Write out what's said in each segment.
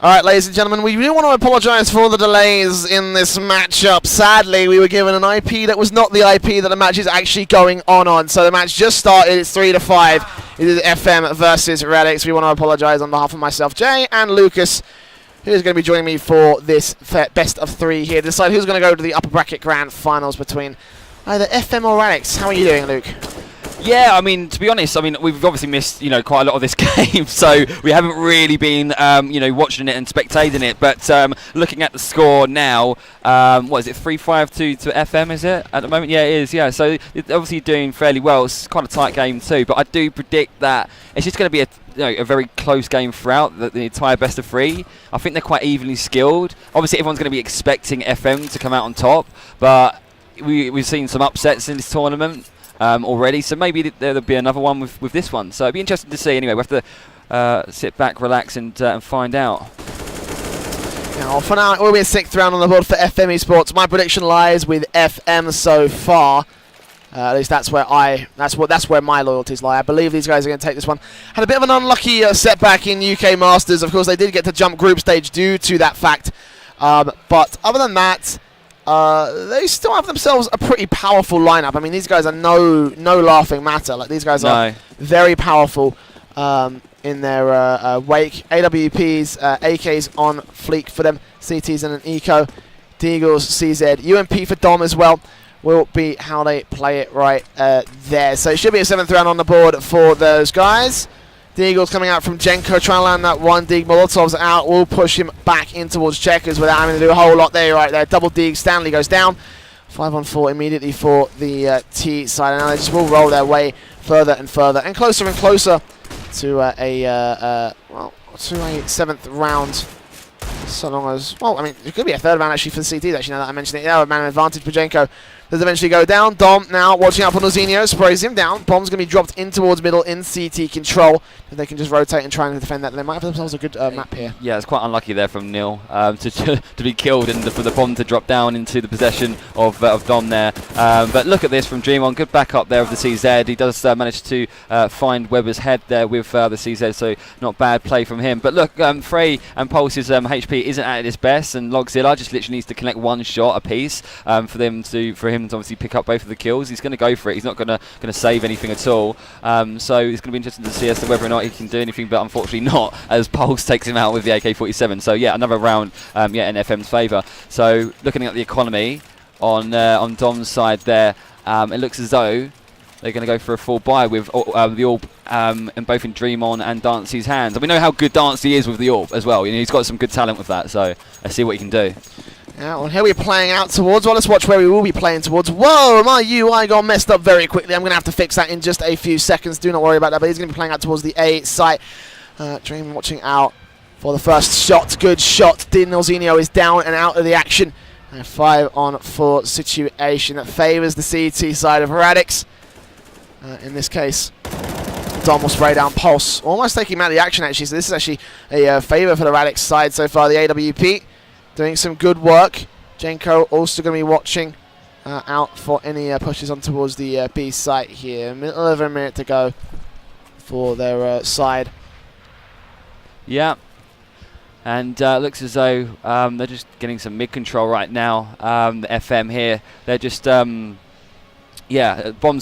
Alright, ladies and gentlemen, we do want to apologise for the delays in this matchup. Sadly, we were given an IP that was not the IP that the match is actually going on. So the match just started, it's 3-5. It is FM versus Radix. We want to apologise on behalf of myself, Jay, and Lucas, who's going to be joining me for this best of 3 here to decide who's going to go to the upper bracket grand finals between either FM or Radix. How are you doing, Luke? Yeah, I mean, to be honest, I mean, we've obviously missed, quite a lot of this game, so we haven't really been, watching it and spectating it. But looking at the score now, what is it, 3-5 to FM, is it, at the moment? Yeah, it is, yeah. So it's obviously doing fairly well. It's quite a tight game too, but I do predict that it's just going to be a very close game throughout the entire best of 3. I think they're quite evenly skilled. Obviously, everyone's going to be expecting FM to come out on top, but we've seen some upsets in this tournament already, so maybe there'll be another one with this one. So it'd be interesting to see. Anyway, we have to sit back, relax, and find out. Now, for now, it will be a 6th round on the board for FM eSports. My prediction lies with FM so far. At least that's where my loyalties lie. I believe these guys are going to take this one. Had a bit of an unlucky setback in UK Masters. Of course, they did get to jump group stage due to that fact. But other than that, they still have themselves a pretty powerful lineup. I mean, these guys are no laughing matter. Like, these guys are very powerful in their wake. AWPs, AKs on fleek for them. CTs and an eco. Deagles, CZ, UMP for Dom as well will be how they play it right there. So it should be a 7th round on the board for those guys. Deagle's coming out from Jenko, trying to land that one. Deag Molotov's out, will push him back in towards Checkers without having to do a whole lot there, right there. Double Deag, Stanley goes down. 5-on-4 immediately for the T side, and now they just will roll their way further and further and closer to a 7th round. So long as, well, I mean, it could be a 3rd round actually for the CTs, actually, now that I mentioned it. Yeah, a man of advantage for Jenko. Does eventually go down. Dom now watching out for Nozinho, sprays him down. Bomb's going to be dropped in towards middle in CT control. If they can just rotate and try and defend that, they might have themselves a good map here. Yeah, it's quite unlucky there from Neil to be killed and for the bomb to drop down into the possession of Dom there. But look at this from Dreamon. Good backup there of the CZ. He does manage to find Weber's head there with the CZ, so not bad play from him. But look, Frey and Pulse's HP isn't at its best, and Logzilla just literally needs to connect one shot apiece for him to obviously pick up both of the kills. He's going to go for it. He's not going to save anything at all. So it's going to be interesting to see as to whether or not he can do anything, but unfortunately not, as Pulse takes him out with the AK-47. So yeah, another round in FM's favour. So looking at the economy on Dom's side there, it looks as though they're going to go for a full buy with the AWP and both in Dreamon and Dancy's hands. And we know how good Dancy is with the AWP as well. He's got some good talent with that, so let's see what he can do. Yeah, well, here we're playing out towards. Well, let's watch where we will be playing towards. Whoa, my UI got messed up very quickly. I'm going to have to fix that in just a few seconds. Do not worry about that, but he's going to be playing out towards the A site. Dream watching out for the first shot. Good shot. Nozinho is down and out of the action. A 5-on-4 situation that favours the CT side of Radix. In this case, Dom will spray down Pulse. Almost taking him out of the action, actually. So this is actually a favour for the Radix side so far. The AWP doing some good work. Jenko also going to be watching out for any pushes on towards the B site here. Middle of a minute to go for their side. Yeah. And looks as though they're just getting some mid-control right now. The FM here, they're just... bombs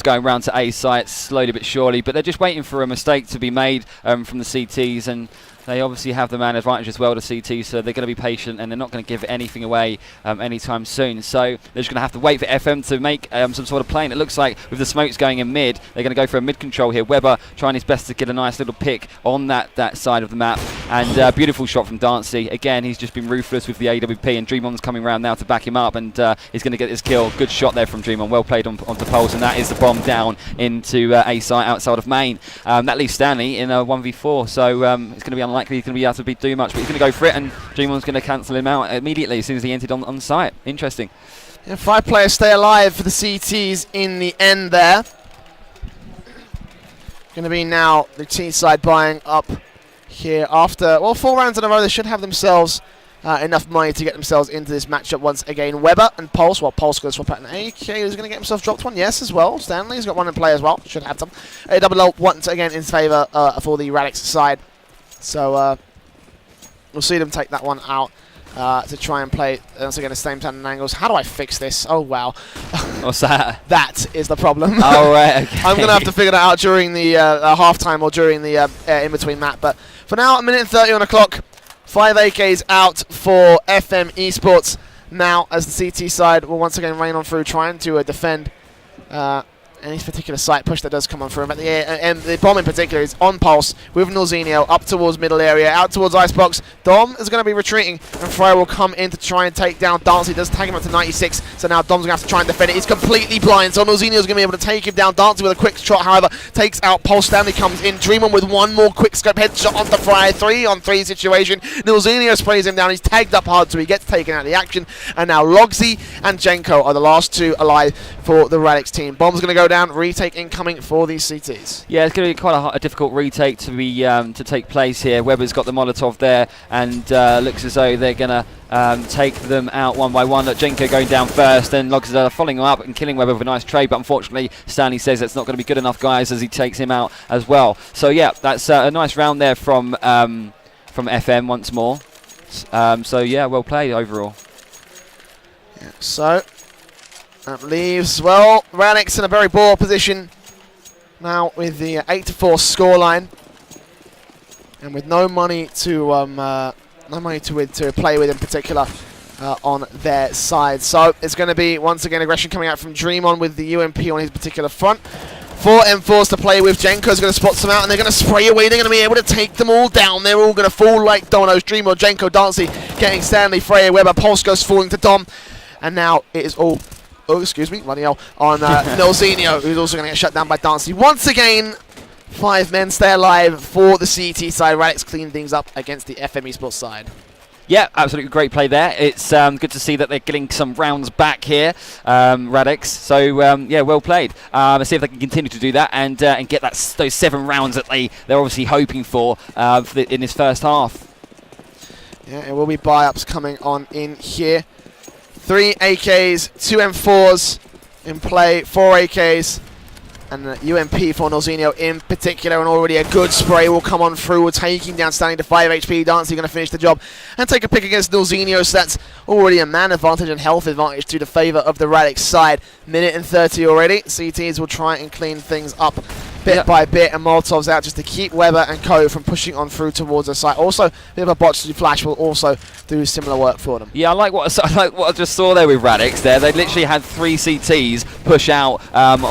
going round to A sites slowly but surely, but they're just waiting for a mistake to be made from the CTs, and they obviously have the man advantage as well to CT, so they're going to be patient and they're not going to give anything away anytime soon. So they're just going to have to wait for FM to make some sort of play. And it looks like with the smokes going in mid, they're going to go for a mid control here. Weber trying his best to get a nice little pick on that side of the map. And beautiful shot from Dancy. Again, he's just been ruthless with the AWP, and Dreamon's coming around now to back him up, and he's going to get this kill. Good shot there from Dreamon. Well played onto Pulse, and that is the bomb down into A site outside of main. That leaves Stanley in a 1v4, so it's going to be unlikely he's going to be able to do much, but he's going to go for it, and Dreamon's going to cancel him out immediately as soon as he entered on site. Interesting. Yeah, 5 players stay alive for the CTs in the end there. Going to be now the T side buying up here after, well, 4 rounds in a row. They should have themselves enough money to get themselves into this matchup once again. Weber and Pulse. Well, Pulse going to swap out an AK. Who's going to get himself dropped one? Yes, as well. Stanley's got one in play as well. Should have some. A double L once again in favour for the Radix side. So We'll see them take that one out to try and play once again the same time and angles. How do I fix this? Oh, wow. What's that? That is the problem. Oh, right, okay. I'm going to have to figure that out during the half-time or during the in-between map. But for now, 1:30 on the clock. 5 AKs out for FM eSports now as the CT side will once again rain on through trying to defend any particular site push that does come on through. But the bomb in particular is on pulse with Nilzinho up towards middle area, out towards Icebox. Dom is going to be retreating and Fryer will come in to try and take down Dance. He does tag him up to 96, so now Dom's going to have to try and defend it. He's completely blind, so Nilzinho is going to be able to take him down. Dance with a quick shot, however, takes out Pulse. Stanley comes in. Dream on with one more quick scope headshot onto Fryer. 3-on-3 situation. Nilzinho sprays him down. He's tagged up hard, so he gets taken out of the action. And now Logsy and Jenko are the last two alive for the Radix team. Bomb's going to go down. Retake incoming for these CTs. Yeah, it's going to be quite a difficult retake to be to take place here. Weber's got the Molotov there, and looks as though they're going to take them out one by one. Jenko going down first, and Logs are following him up and killing Weber with a nice trade. But unfortunately, Stanley says that's not going to be good enough, guys, as he takes him out as well. So yeah, that's a nice round there from FM once more. So yeah, well played overall. Yeah, so that leaves, well, Radix in a very poor position now with the 8-4 scoreline, and with no money to play with in particular on their side. So it's going to be once again aggression coming out from Dreamon with the UMP on his particular front. 4 M4s to play with. Jenko's going to spot some out, and they're going to spray away. They're going to be able to take them all down. They're all going to fall like dominoes. Dreamon, Jenko, Dancy getting Stanley, Freya, Weber, Pulse goes falling to Dom, and now it is all. Oh, excuse me, bloody hell, on Nilzinho, who's also going to get shut down by Dancy. Once again, 5 men stay alive for the CT side. Radix clean things up against the FM eSports side. Yeah, absolutely great play there. It's good to see that they're getting some rounds back here, Radix. So yeah, well played. Let's see if they can continue to do that and get those 7 rounds that they're obviously hoping for in this first half. Yeah, it will be buy-ups coming on in here. 3 AKs, 2 M4s in play, 4 AKs, and UMP for Nilzinho in particular, and already a good spray will come on through. We're taking down Stanley to 5 HP. Dancy going to finish the job and take a pick against Nilzinho, so that's already a man advantage and health advantage to the favour of the Radix side. 1:30 already. CTs will try and clean things up bit by bit, and Molotov's out just to keep Weber and Co from pushing on through towards the site. Also, a bit of a botch to Flash will also do similar work for them. Yeah, I like what I just saw there with Radix there. They literally had 3 CTs push out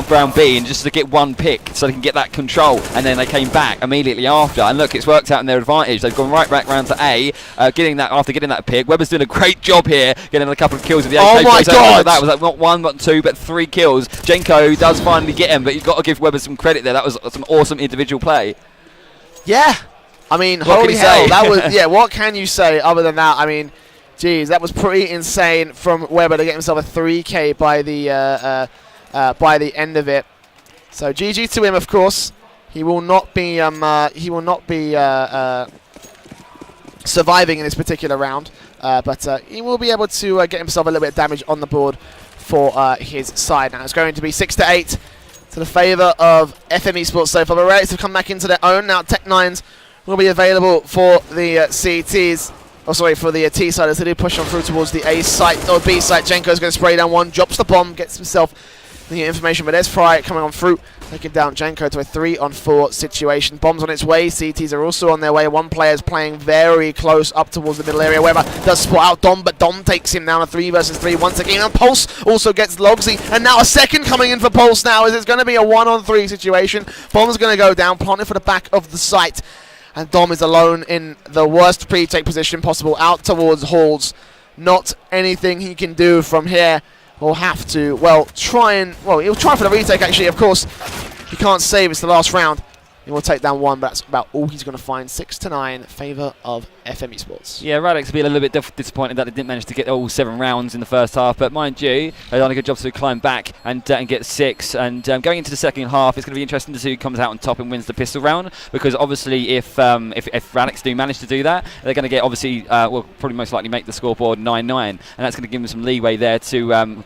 round B and just to get 1 pick so they can get that control, and then they came back immediately after, and look, it's worked out in their advantage. They've gone right back round to A, getting that pick. Weber's doing a great job here, getting a couple of kills with the AK. Oh my god! That was like not 1, not 2, but 3 kills. Jenko does finally get him, but you've got to give Weber some credit there. That was some awesome individual play. Yeah, I mean, holy hell, that was, yeah, what can you say other than that? I mean, geez, that was pretty insane from Weber to get himself a 3K by the end of it. So GG to him, of course. He will not be surviving in this particular round, but he will be able to get himself a little bit of damage on the board for his side. Now it's going to be 6-8 to the favour of FM eSports so far. But Radix have come back into their own. Now Tech9s will be available for the CTs. Oh, sorry, for the T side as they do push on through towards the A site or B site. Jenko's going to spray down one, drops the bomb, gets himself the information, but there's Fry coming on through, taking down Jenko to a 3-on-4 situation. Bombs on its way. CTs are also on their way. One player's playing very close up towards the middle area. Weber does spot out Dom, but Dom takes him down a 3 versus 3 once again. And Pulse also gets Logsy, and now a second coming in for Pulse now, as it's going to be a 1-on-3 situation. Bomb's going to go down, planted for the back of the site, and Dom is alone in the worst pre-take position possible, out towards Halls. Not anything he can do from here. Will have to, well, he'll try for the retake, actually, of course. He can't save, it's the last round. He will take down 1, but that's about all he's going to find. 6-9, favour of FM eSports. Yeah, Radix will be a little bit disappointed that they didn't manage to get all 7 rounds in the first half, but mind you, they've done a good job to climb back and get 6. And going into the second half, it's going to be interesting to see who comes out on top and wins the pistol round, because obviously if Radix do manage to do that, they're going to get, obviously, will probably most likely make the scoreboard 9-9, and that's going to give them some leeway there to,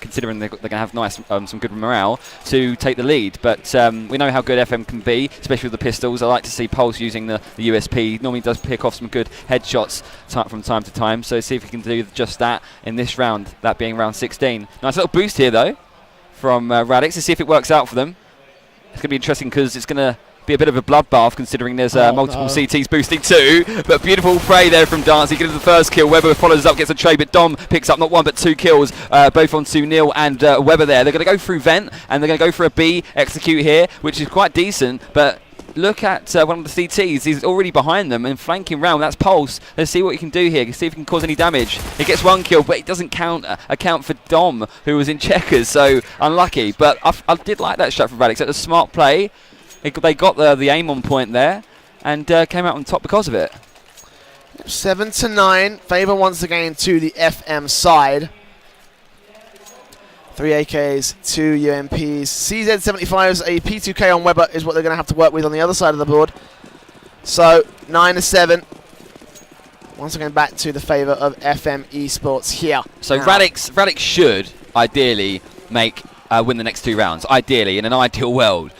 considering they're going to have some good morale, to take the lead. But we know how good FM can be, especially with the pistols. I like to see Pulse using the USP. Normally does pick off some good headshots from time to time. So see if he can do just that in this round, that being round 16. Nice little boost here, though, from Radix. Let's see if it works out for them. It's going to be interesting because it's going to be a bit of a bloodbath considering there's multiple CTs boosting too. But beautiful play there from Dancy, getting the first kill. Weber follows up, gets a trade, but Dom picks up not one but 2 kills, both onto Neil and Weber there. They're going to go through Vent and they're going to go for a B execute here, which is quite decent. But look at one of the CTs. He's already behind them and flanking round. That's Pulse. Let's see what he can do here. See if he can cause any damage. He gets 1 kill, but it doesn't account for Dom, who was in checkers. So unlucky. But I did like that shot from Radix. It's a smart play. They got the aim on point there and came out on top because of it. 7-9. Favour once again to the FM side. 3 AKs, 2 UMPs. CZ75s, a P2K on Weber is what they're going to have to work with on the other side of the board. So 9-7. Once again back to the favour of FM eSports here. So Radix should ideally win the next 2 rounds. Ideally, in an ideal world.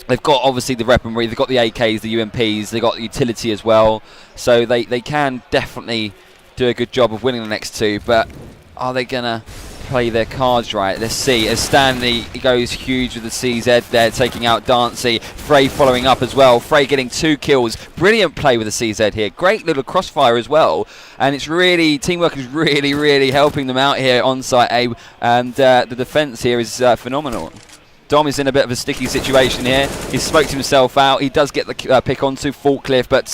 They've got obviously the weaponry, they've got the AKs, the UMPs, they've got the utility as well. So they can definitely do a good job of winning the next 2, but are they going to play their cards right? Let's see, as Stanley goes huge with the CZ there, taking out Dancy. Frey following up as well. Frey getting 2 kills. Brilliant play with the CZ here. Great little crossfire as well. And it's really, teamwork is really, really helping them out here on site A. And the defense here is phenomenal. Dom is in a bit of a sticky situation here. He smoked himself out. He does get the pick onto Forklift, but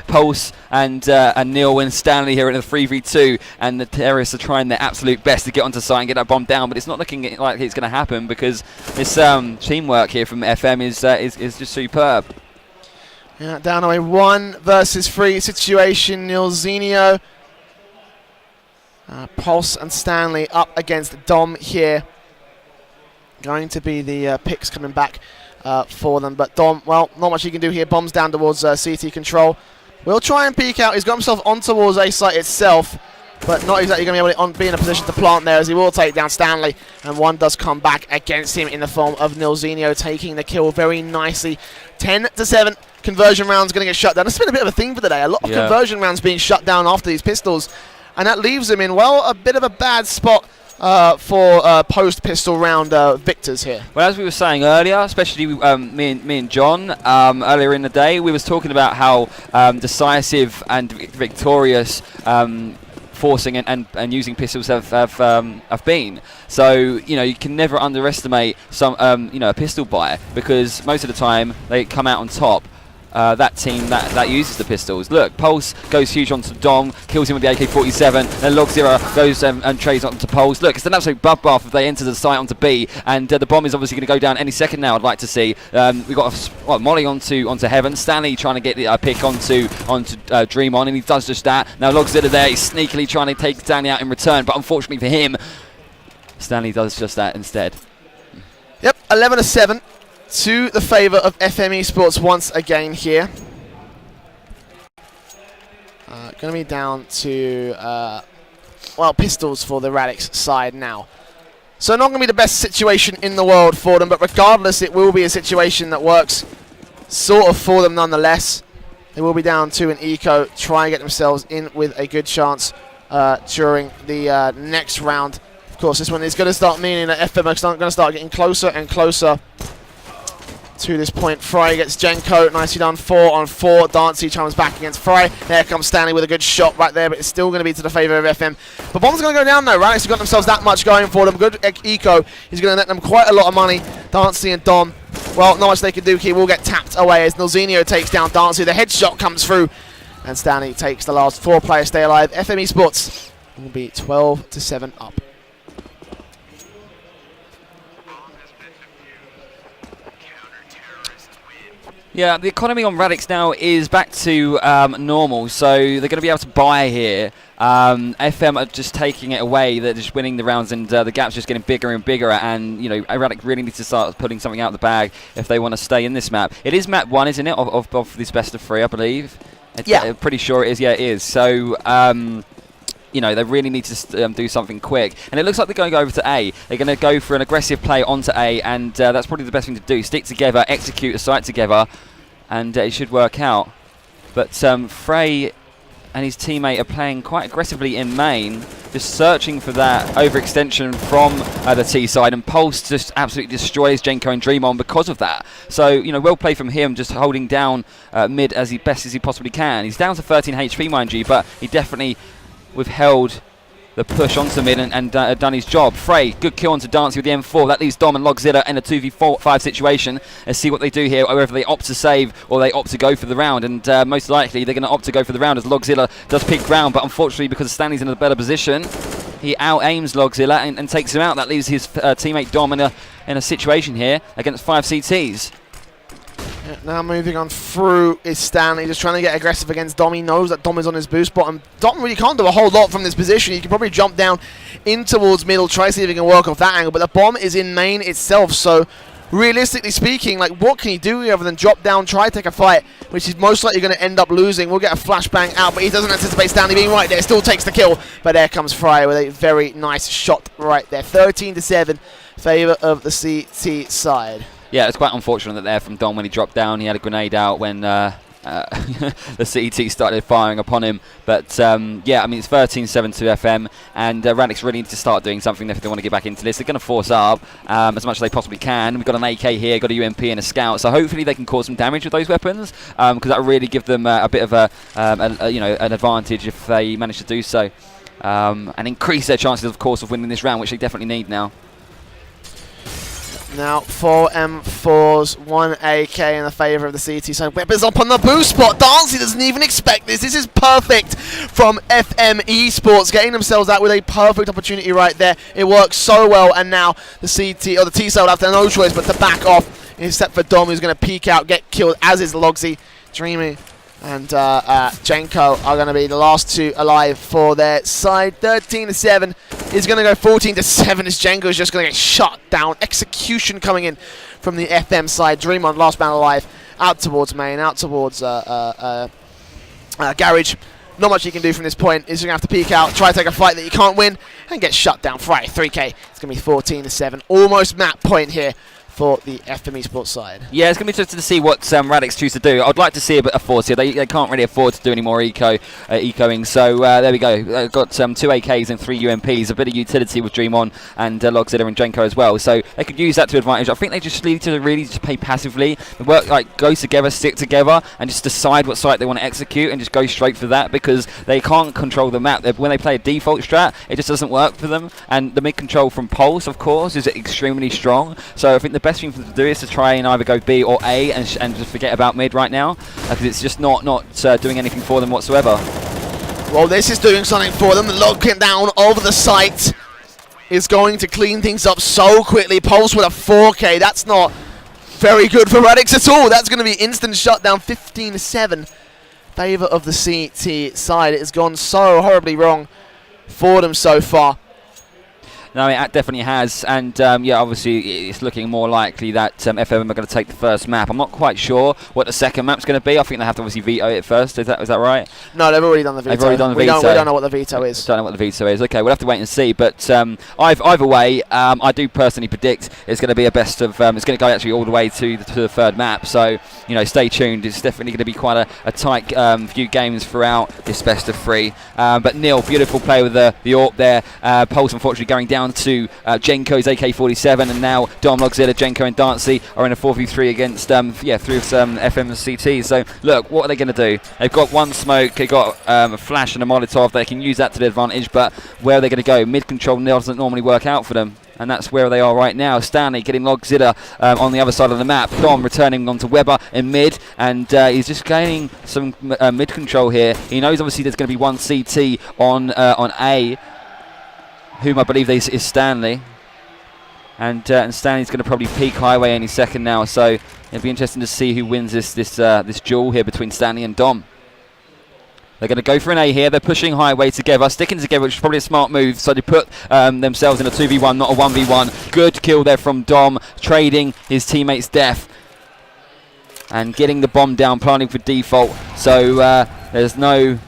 Pulse and Neil and Stanley here in a 3v2, and the terrorists are trying their absolute best to get onto site and get that bomb down, but it's not looking like it's going to happen because this teamwork here from FM is just superb. Yeah, down away 1 versus 3 situation. Nilzinho, Pulse and Stanley up against Dom here. Going to be the picks coming back for them, but Dom, well, not much he can do here. Bombs down towards CT control. We'll try and peek out. He's got himself on towards A site itself, but not exactly going to be able to be in a position to plant there, as he will take down Stanley, and 1 does come back against him in the form of Nilzinho taking the kill very nicely. 10-7. Conversion rounds going to get shut down. It's been a bit of a theme for the day. A lot of conversion rounds being shut down after these pistols, and that leaves him in, well, a bit of a bad spot for post-pistol round victors here. Well, as we were saying earlier, especially me and John, earlier in the day, we was talking about how decisive and victorious forcing and using pistols have been. So you can never underestimate some a pistol buy, because most of the time they come out on top. That team that uses the pistols. Look, Pulse goes huge onto Dom, kills him with the AK-47, then Log0 goes and trades onto Pulse. Look, it's an absolute bloodbath if they enter the site onto B, and the bomb is obviously going to go down any second now, I'd like to see. We've got a Molly onto Heaven, Stanley trying to get the pick onto Dream On, and he does just that. Now Log0 there, he's sneakily trying to take Stanley out in return, but unfortunately for him, Stanley does just that instead. Yep, 11-7. To the favour of FM eSports once again here. Going to be down to, pistols for the Radix side now. So not going to be the best situation in the world for them, but regardless, it will be a situation that works sort of for them nonetheless. They will be down to an eco, try and get themselves in with a good chance during the next round. Of course, this one is going to start meaning that FM are going to start getting closer and closer to this point. Fry gets Genko, nicely done, 4-on-4. Dancy comes back against Fry. There comes Stanley with a good shot right there, but it's still going to be to the favour of FM. But Bomb's going to go down though. Radix have got themselves that much going for them. Good eco. He's going to net them quite a lot of money. Dancy and Dom, well, not much they can do here. Will get tapped away as Nilzinho takes down Dancy. The headshot comes through, and Stanley takes the last 4 players stay alive. FM eSports will be 12-7 up. Yeah, the economy on Radix now is back to normal, so they're going to be able to buy here. FM are just taking it away. They're just winning the rounds, and the gap's just getting bigger and bigger. And Radix really needs to start putting something out of the bag if they want to stay in this map. It is map 1, isn't it, of this best of 3, I believe? Yeah, I'm pretty sure it is. Yeah, it is. So you know, they really need to do something quick. And it looks like they're going to go over to A. They're going to go for an aggressive play onto A, and that's probably the best thing to do. Stick together, execute a site together, and it should work out. But Frey and his teammate are playing quite aggressively in main, just searching for that overextension from the T side, and Pulse just absolutely destroys Jenko and Dreamon because of that. So, you know, well played from him, just holding down mid as best as he possibly can. He's down to 13 HP, mind you, but he definitely withheld the push onto mid and done his job. Frey, good kill onto Dancy with the M4. That leaves Dom and Logzilla in a 2v5 situation. Let's see what they do here, whether they opt to save or they opt to go for the round. And most likely they're going to opt to go for the round, as Logzilla does pick ground. But unfortunately, because Stanley's in a better position, he out-aims Logzilla and takes him out. That leaves his teammate Dom in a situation here against 5 CTs. Yeah, now moving on through is Stanley, just trying to get aggressive against Dom. He knows that Dom is on his boost bottom. Dom really can't do a whole lot from this position. He can probably jump down in towards middle, try to see if he can work off that angle, but the bomb is in main itself, so realistically speaking, like, what can he do other than drop down, try to take a fight, which is most likely going to end up losing. We'll get a flashbang out, but he doesn't anticipate Stanley being right there. Still takes the kill, but there comes Frey with a very nice shot right there. 13-7, favour of the CT side. Yeah, it's quite unfortunate there from Dom when he dropped down. He had a grenade out when the CT started firing upon him. But yeah, I mean, it's 13-7 to FM, and Radix really need to start doing something if they want to get back into this. They're going to force up as much as they possibly can. We've got an AK here, got a UMP and a scout, so hopefully they can cause some damage with those weapons, because that will really give them a bit of you know, an advantage if they manage to do so, and increase their chances, of course, of winning this round, which they definitely need now. Now 4 M4s, 1 AK in the favour of the CT. So weapons up on the boost spot. Dancy doesn't even expect this. This is perfect from FM eSports, getting themselves out with a perfect opportunity right there. It works so well, and now the CT or the T side will have to have no choice but to back off, except for Dom, who's going to peek out, get killed, as is Logsy. Dreamy and Jenko are going to be the last two alive for their side. 13-7 is going to go 14-7 as Jenko is just going to get shut down. Execution coming in from the FM side. Dreamon, last man alive, out towards main, out towards Garage. Not much he can do from this point. He's going to have to peek out, try to take a fight that he can't win, and get shut down. Frey, 3K. It's going to be 14-7. Almost map point here for the FM eSports side. Yeah, it's going to be interesting to see what Radix choose to do. I'd like to see a bit of force here. They can't really afford to do any more ecoing. So there we go. Got 2 AKs and 3 UMPs. A bit of utility with Dreamon and Logzilla and Jenko as well. So they could use that to advantage. I think they just need to really just play passively. They work, like, go together, stick together, and just decide what site they want to execute and just go straight for that, because they can't control the map. When they play a default strat, it just doesn't work for them. And the mid control from Pulse, of course, is extremely strong. So I think the best thing for them to do is to try and either go B or A and just forget about mid right now, because it's just not doing anything for them whatsoever. Well, this is doing something for them. The locking down of the site is going to clean things up so quickly. Pulse with a 4K. That's not very good for Radix at all. That's going to be instant shutdown. 15-7. Favour of the CT side. It has gone so horribly wrong for them so far. No, it definitely has, and yeah, obviously it's looking more likely that FM are going to take the first map. I'm not quite sure what the second map's going to be. I think they have to obviously veto it first. Is that right? No, they've already done the veto. They've already done the veto. We don't know what the veto is. Don't know what the veto is. Okay, we'll have to wait and see. But either way, I do personally predict it's going to be a best of. It's going to go actually all the way to the third map. So, you know, stay tuned. It's definitely going to be quite a tight few games throughout this best of 3. But Neil, beautiful play with the AWP there. Pulse unfortunately going down to Jenko's AK-47, and now Dom, Logzilla, Jenko and Dancy are in a 4v3 against through some FMCT. So look, what are they going to do? They've got one smoke, they've got a flash and a Molotov. They can use that to their advantage, but where are they going to go? Mid control doesn't normally work out for them, and that's where they are right now. Stanley getting Logzilla on the other side of the map. Dom returning onto Weber in mid, and he's just gaining some mid control here. He knows obviously there's going to be one CT on A, whom I believe is Stanley, and Stanley's going to probably peak highway any second now. So it'll be interesting to see who wins this duel here between Stanley and Dom. They're going to go for an A here. They're pushing highway together, sticking together, which is probably a smart move. So they put themselves in a 2v1, not a 1v1. Good kill there from Dom, trading his teammate's death and getting the bomb down, planting for default. So there's no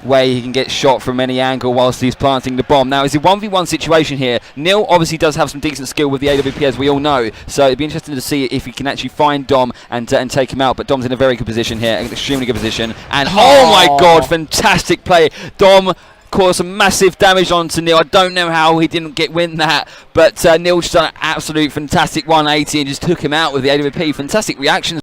way he can get shot from any angle whilst he's planting the bomb. Now, it's a 1v1 situation here. Nil obviously does have some decent skill with the AWP, as we all know, so it'd be interesting to see if he can actually find Dom and take him out. But Dom's in a very good position here, an extremely good position. And oh my god, fantastic play. Dom caused some massive damage onto Neil. I don't know how he didn't win that, but Neil just done an absolute fantastic 180 and just took him out with the AWP. Fantastic reactions